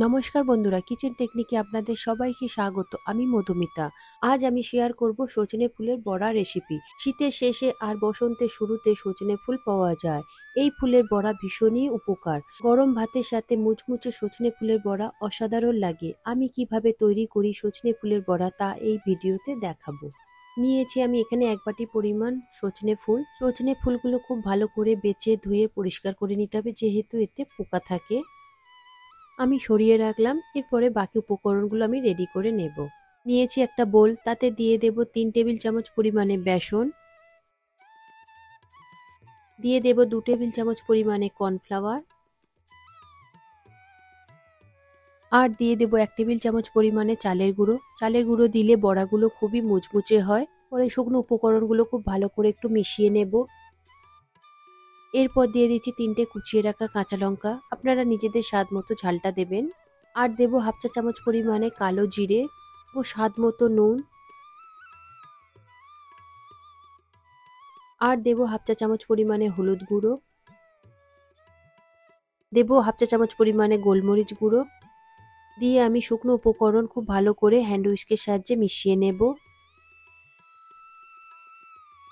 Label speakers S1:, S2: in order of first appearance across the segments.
S1: নমস্কার বন্ধুরা, কিচেন টেকনিকে আপনাদের সবাইকে স্বাগত। আমি মধুমিতা। আজ আমি শেয়ার করব সজনে ফুলের বড়া রেসিপি। শীতের শেষে আর বসন্তের শুরুতে সজনে ফুল পাওয়া যায়। এই ফুলের বড়া ভীষণই উপকার। গরম ভাতের সাথে মুচমুচে সজনে ফুলের বড়া অসাধারণ লাগে। আমি কিভাবে তৈরি করি সজনে ফুলের বড়া তা এই ভিডিওতে দেখাবো। নিয়েছি আমি এখানে 1 বাটি পরিমাণ সজনে ফুল। সজনে ফুলগুলো খুব ভালো করে বেছে ধুয়ে পরিষ্কার করে নিতে হবে, যেহেতু এতে পোকা থাকে। আমি সরিয়ে রাখলাম। এরপরে বাকি উপকরণগুলো আমি রেডি করে নেব। নিয়েছি একটা বোল, তাতে দিয়ে দেব 3 টেবিল চামচ পরিমাণে বেসন, দিয়ে দেব 2 টেবিল চামচ পরিমাণে কর্নফ্লাওয়ার, আর দিয়ে দেব 1 টেবিল চামচ পরিমাণে চালের গুঁড়ো। চালের গুঁড়ো দিলে বড়াগুলো খুবই মুচমুচে হয়। পরে শুকনো উপকরণগুলো খুব ভালো করে একটু মিশিয়ে নেব। এরপর দিয়ে দিচ্ছি 3টে কুচিয়ে রাখা কাঁচা লঙ্কা। আপনারা নিজেদের স্বাদ মতো ঝালটা দেবেন। আর দেব হাফ চা চামচ পরিমাণে কালো জিরে ও স্বাদ মতো নুন, আর দেব হাফ চা চামচ পরিমাণে হলুদ গুঁড়ো, দেব হাফ চা চামচ পরিমাণে গোলমরিচ গুঁড়ো। দিয়ে আমি শুকনো উপকরণ খুব ভালো করে হ্যান্ড উইস্কের সাহায্যে মিশিয়ে নেব।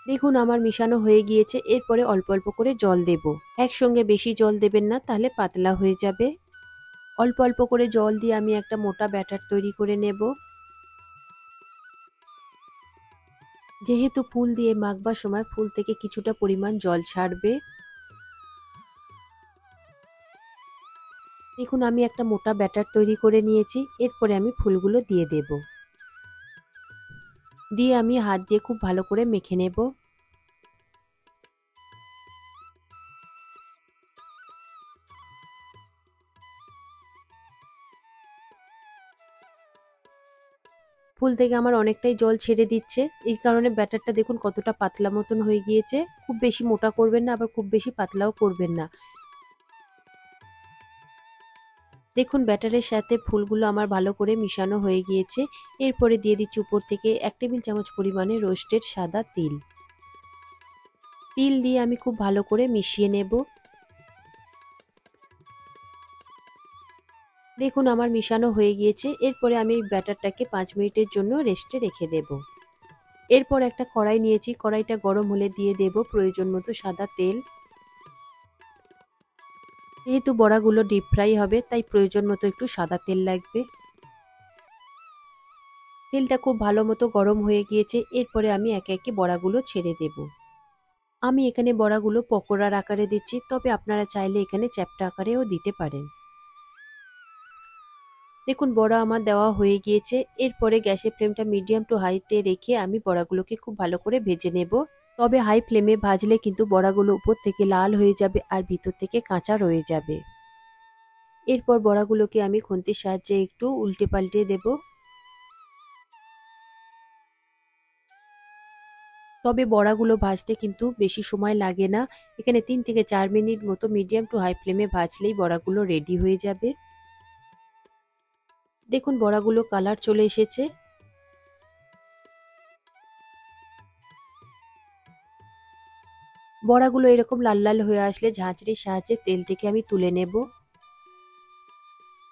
S1: দেখুন আমার মিশানো হয়ে গিয়েছে। এরপরে অল্প অল্প করে জল দেব। একসঙ্গে বেশি জল দেবেন না, তাহলে পাতলা হয়ে যাবে। অল্প অল্প করে জল দিয়ে আমি একটা মোটা ব্যাটার তৈরি করে নেব। যেহেতু ফুল দিয়ে মাখবার সময় ফুল থেকে কিছুটা পরিমাণ জল ছাড়বে। দেখুন আমি একটা মোটা ব্যাটার তৈরি করে নিয়েছি। এরপরে আমি ফুলগুলো দিয়ে দেব। দিয়ে আমি হাত দিয়ে খুব ভালো করে মেখে নেব। ফুল থেকে আমার অনেকটাই জল ছেড়ে দিচ্ছে। এই কারণে ব্যাটারটা দেখুন কতটা পাতলা মতন হয়ে গিয়েছে। খুব বেশি মোটা করবেন না, আবার খুব বেশি পাতলাও করবেন না। দেখুন ব্যাটারের সাথে ফুলগুলো আমার ভালো করে মিশানো হয়ে গিয়েছে। এরপরে দিয়ে দিচ্ছি উপর থেকে 1 টেবিল চামচ পরিমাণে রোস্টেড সাদা তিল। তিল দিয়ে আমি খুব ভালো করে মিশিয়ে নেব। দেখুন আমার মিশানো হয়ে গিয়েছে। এরপরে আমি এই ব্যাটারটাকে 5 মিনিটের জন্য রেস্টে রেখে দেব। এরপর একটা কড়াই নিয়েছি। কড়াইটা গরম হলে দিয়ে দেব প্রয়োজন মতো সাদা তেল। যেহেতু বড়াগুলো ডিপ ফ্রাই হবে, তাই প্রয়োজন মতো একটু সাদা তেল লাগবে। তেলটা খুব ভালো মতো গরম হয়ে গিয়েছে। এরপরে আমি একে একে বড়াগুলো ছেড়ে দেব। আমি এখানে বড়াগুলো পকোড়ার আকারে দিচ্ছি, তবে আপনারা চাইলে এখানে চ্যাপ্টা আকারেও দিতে পারেন। দেখুন বড়া আমার দেওয়া হয়ে গিয়েছে। এরপরে গ্যাসের ফ্লেমটা মিডিয়াম টু হাইতে রেখে আমি বড়াগুলোকে খুব ভালো করে ভেজে নেব। তবে হাই ফ্লেমে ভাজলে কিন্তু বড়াগুলো উপর থেকে লাল হয়ে যাবে আর ভিতর থেকে কাঁচা রয়ে যাবে। এরপর বড়াগুলোকে আমি খুন্তির সাহায্যে একটু উল্টে পাল্টে দেব। তবে বড়াগুলো ভাজতে কিন্তু বেশি সময় লাগে না। এখানে 3 থেকে 4 মিনিট মতো মিডিয়াম টু হাই ফ্লেমে ভাজলেই বড়াগুলো রেডি হয়ে যাবে। দেখুন বড়াগুলো কালার চলে এসেছে। বড়াগুলো এরকম লাল লাল হয়ে আসলে ঝাঁঝরির সাহায্যে তেল থেকে আমি তুলে নেব।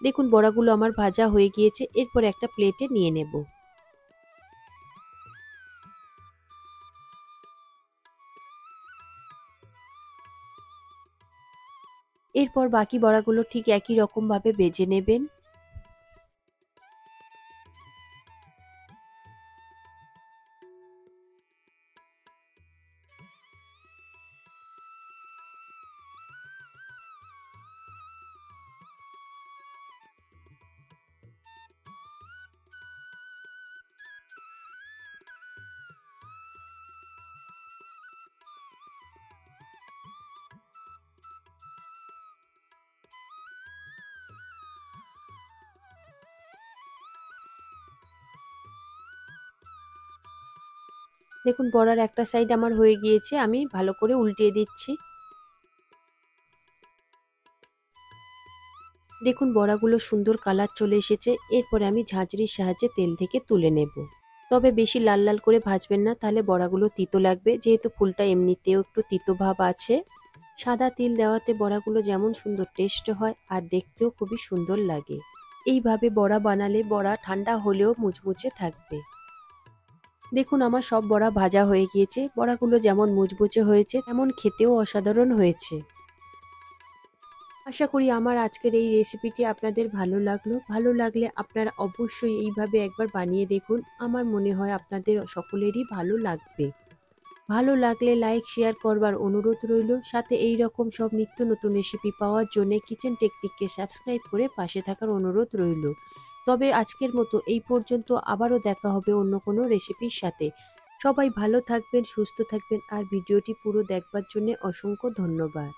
S1: দেখুন বড়াগুলো আমার ভাজা হয়ে গিয়েছে। এরপর একটা প্লেটে নিয়ে নেব। এরপর বাকি বড়াগুলো ঠিক একই রকম ভাবে ভেজে নেবেন। দেখুন বড়ার একটা সাইড আমার হয়ে গিয়েছে। আমি ভালো করে উল্টিয়ে দিচ্ছি। দেখুন বড়াগুলো সুন্দর কালার চলে এসেছে। এরপরে আমি ঝাঁঝরির সাহায্যে তেল থেকে তুলে নেব। তবে বেশি লাল লাল করে ভাজবেন না, তাহলে বড়াগুলো তিতো লাগবে। যেহেতু ফুলটা এমনিতেও একটু তিতো ভাব আছে। সাদা তিল দেওয়াতে বড়াগুলো যেমন সুন্দর টেস্ট হয় আর দেখতেও খুবই সুন্দর লাগে। এইভাবে বড়া বানালে বড়া ঠান্ডা হলেও মুচমুচে থাকবে। দেখুন আমার সব বড়া ভাজা হয়ে গিয়েছে। বড়াগুলো যেমন মুচমুচে হয়েছে তেমন খেতেও অসাধারণ হয়েছে। আশা করি আমার আজকের এই রেসিপিটি আপনাদের ভালো লাগলো। ভালো লাগলে আপনারা অবশ্যই এইভাবে একবার বানিয়ে দেখুন। আমার মনে হয় আপনাদের সকলেরই ভালো লাগবে। ভালো লাগলে লাইক শেয়ার করবার অনুরোধ রইল। সাথে এই রকম সব নিত্য নতুন রেসিপি পাওয়ার জন্য কিচেন টেকনিককে সাবস্ক্রাইব করে পাশে থাকার অনুরোধ রইল। তবে আজকের মতো এই পর্যন্ত, আবারও দেখা হবে অন্য কোনো রেসিপির সাথে। সবাই ভালো থাকবেন, সুস্থ থাকবেন আর ভিডিওটি পুরো দেখবার জন্য অসংখ্য ধন্যবাদ।